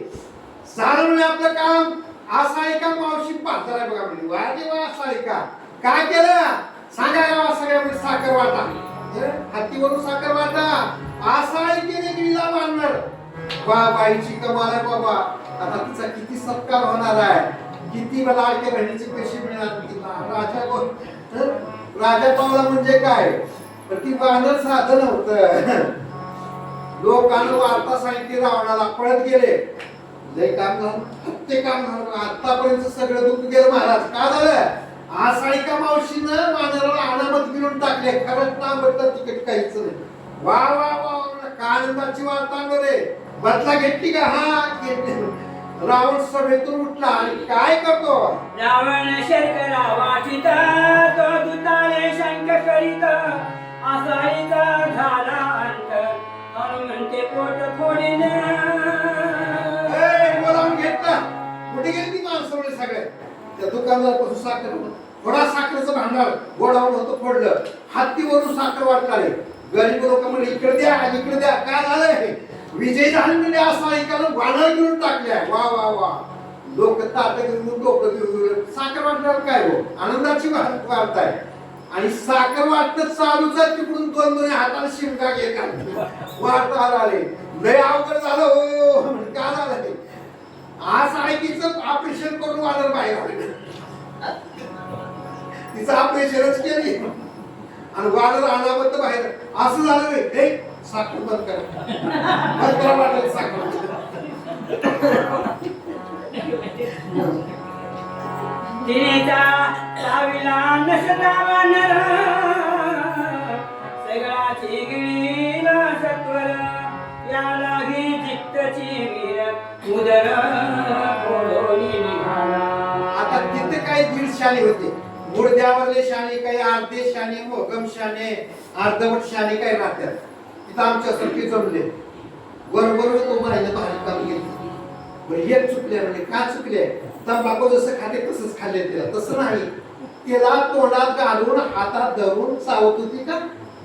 सारं म्हणजे आपलं काम असं आहे का मावशी पाहतार आहे बघा म्हणजे वा देवा असं आहे का काय केलं सांगायला सगळ्या साखर वाटा हत्तीवरून साखर वाटा असा आहे की गिरीला बांधणार वा बाईची कमाल आहे बाबा आता तिचा किती सत्कार होणार आहे किती लाडक्या बहिणीची पैसे मिळणार तिला राजा पावला म्हणजे काय तर ती बांधर साधन होतं लोकांना वार्ता सांगितली रावणाला पळत गेले लय काम झालं ते काम झालं आतापर्यंत सगळं दुःख गेलं महाराज का झालं आसाळी का मावशीनं मानराला अनामत गिरून टाकले खरंच ना बदला तिकीट काहीच नाही वा वा वा का आनंदाची वार्ता रे बदला घेतली का हा घेतली रावण सभेतून उठला आणि काय करतो रावण शर्करा वाचिता तो दुताले शंक करीत असाईचा झाला अंत हनुमंते पोट फोडीने बोलावून घेतला कुठे गेली ती माणसं सगळे त्या दुकानदारापासून साखर थोडा साखरेचं भांडार गोडाऊन होतं फोडलं हत्तीवरून साखर वाटणारे गरीब लोक म्हणजे इकडे द्या काय झालंय विजय झाले असं ऐकायला वानर घेऊन टाकल्या वा वा वा लोक ताट घेऊन डोकं घेऊन साखर वाटल्यावर काय हो आनंदाची वार्ता आहे आणि साखर वाटत चालूच आहे तिकडून दोन हाताला शिमका घेतात वार्ता आले लय अवघड झालं हो काय झालं आज आयकीचं ऑपरेशन करून वानर बाहेर आले तिचं ऑपरेशनच केली आणि वाढ राहण्याबद्दल बाहेर असं झालं रे हे साखर बंद करा बंद करा वाटलं साखर तिनेचा चाविला नसतावा नर सगळाची गिळीला सत्वर या लागी चित्तची वीर उदर कोडोनी निघाला. आता तिथे काही दीड शाणे होते गुडद्यावरले शाणे काही अर्धे शाणे मोगम शाणे अर्धवट शाणे काही राहतात तिथं आमच्यासारखे जमले बरोबर तो म्हणायला बाहेर काम घेतलं बरं एक चुकले म्हणजे का चुकले तंबाखू जसं खाते तसंच खाल्ले तिला तसं नाही तिला तोंडात घालून हातात धरून चावत होती का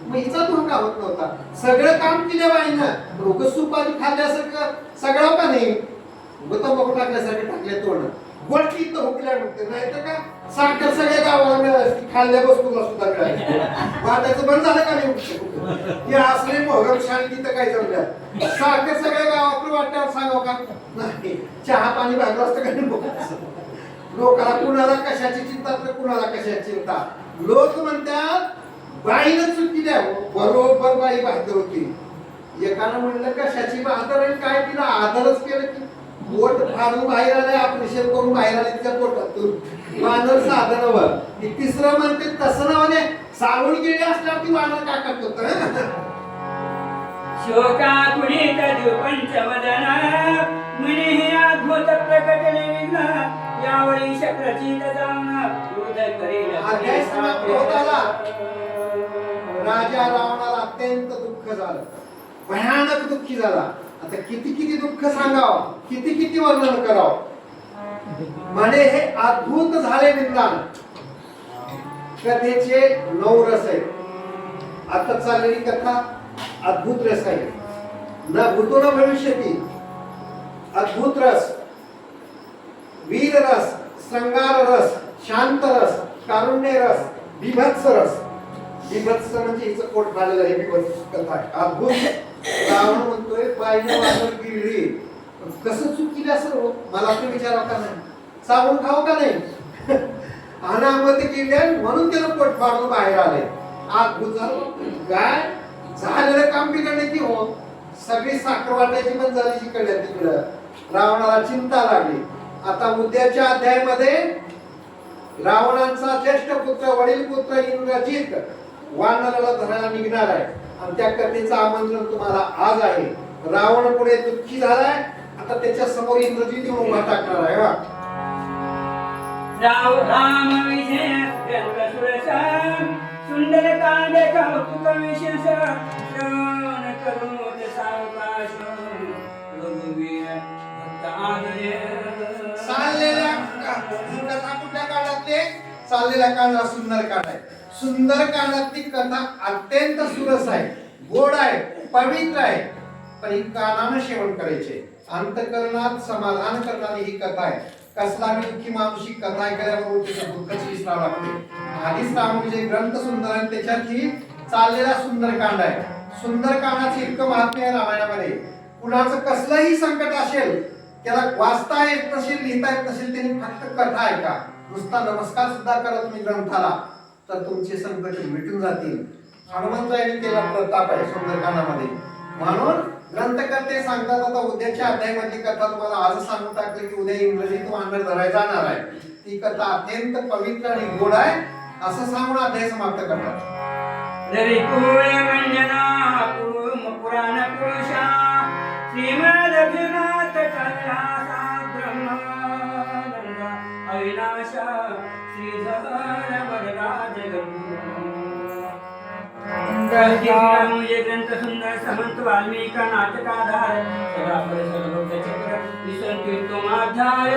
मग हिचा तोंड गावत नव्हता सगळं काम केलं बाईनं रोग सुपारी खाल्ल्यासारखं सगळं का नाही तंबाखू टाकल्यासारखं टाकले तोंड गोष्टी तर हुकल्या नव्हते नाही तर का साखर सगळ्या गावाला मिळाली खाल्ल्या वस्तूला सुद्धा मिळाली वाटायचं बंद झालं का नाही हे असले मोगम शांती तर काही जमल्या साखर सगळ्या गावात वाटल्यावर सांगाव का नाही चहा पाणी भागलं असतं का नाही लोकाला कुणाला कशाची चिंता तर कुणाला कशाची चिंता लोक म्हणतात बाईनं चुकी द्या बरोबर बाई बहादर होती एकानं म्हणलं कशाची बहादर आणि काय तिला आदरच केलं की पोट फाडून बाहेर आले ऑपरेशन करून बाहेर आले तिच्या पोटातून वानर साधन व तिसरं म्हणते तसं नव्हे सावून गेली असल्यावर ती वानर काय करत होत शोका कुणीत पंचवदन म्हणे हे अद्भुत प्रकटले विघ्न यावरी शक्रचित जाऊन क्रोध करेल अध्याय समाप्त होत आला राजा रावणाला अत्यंत दुःख झालं भयानक दुःखी झाला आता किती किती दुःख सांगावं किती किती वर्णन करावं म्हणे हे अद्भुत झाले विद्वान कथेचे 9 रस आहेत आता चाललेली कथा अद्भुत रस आहे न भूतो न भविष्यती अद्भुत रस वीर रस श्रृंगार रस शांत रस कारुण्य रस बिभत्स रस बिभत्स म्हणजे हिचं पोट फाडलेलं आहे बिभत्स कथा आहे अद्भुत रावण म्हणतोय बाईने वानर गिळली कसं चूक केली असं मला तर विचारावं का नाही चावून खाऊ का नाही अनामत केले म्हणून त्याला पोट फाडून बाहेर आले अद्भुत झालं काय झालेलं काम बिघडले की हो सगळी साखर वाटायची पण झाली जिकडल्या तिकडं रावणाला चिंता लागली आता उद्याच्या अध्यायामध्ये रावणाचा ज्येष्ठ पुत्र वडील पुत्र इंद्रजित वानराला धरायला निघणार आहे आणि त्या कथेचं आमंत्रण तुम्हाला आज आहे रावण पुढे दुःखी झालाय आता त्याच्या समोर इंद्रजित येऊन उभा टाकणार आहे वा राम विजय सुंदर कांदे कौतुक विशेष श्रवण करून सावकाश रघुवीर भक्त आदरे चाललेल्या कथा कुठल्या काळातले चाललेल्या काळात सुंदर काळ आहे सुंदर काळातली कथा अत्यंत सुरस आहे गोड आहे पवित्र आहे पण ही कानानं सेवन करायचे अंतकरणात समाधान करणारी ही कथा आहे कसला दुःखी माणूस कथा ऐकल्याबरोबर त्याचं दुःखच विसरावं लागते आधीच रामाचे ग्रंथ सुंदर आणि त्याच्यात ही चाललेला सुंदर कांड आहे सुंदर कांडाचे इतकं महात्म्य आहे रामायणामध्ये कुणाचं कसलंही संकट असेल त्याला वाचता येत नसेल लिहिता येत नसेल त्यांनी फक्त कथा ऐका नुसता नमस्कार सुद्धा करा तुम्ही ग्रंथाला तर तुमचे संकट मिटून जातील हनुमंतांनी केला प्रताप आहे सुंदरकांडामध्ये म्हणून ग्रंथकर्ते सांगतात आता उद्याच्या अध्यायामधली कथा तुम्हाला आज सांगून टाकली की उद्या इंग्रजीत वानर धरायला जाणार आहे ती कथा अत्यंत पवित्र आणि गोड आहे असं सांगून अध्याय समाप्त करतात पुराण पुरुषा श्रीमद अभिनाथ अविनाश श्रीधर वरराज मुझे ग्रंथ सुंदर समंत वाल्मीकि का नाटकाधार सदा पर सर्वभक्त चक्र विसंति तुम अध्याय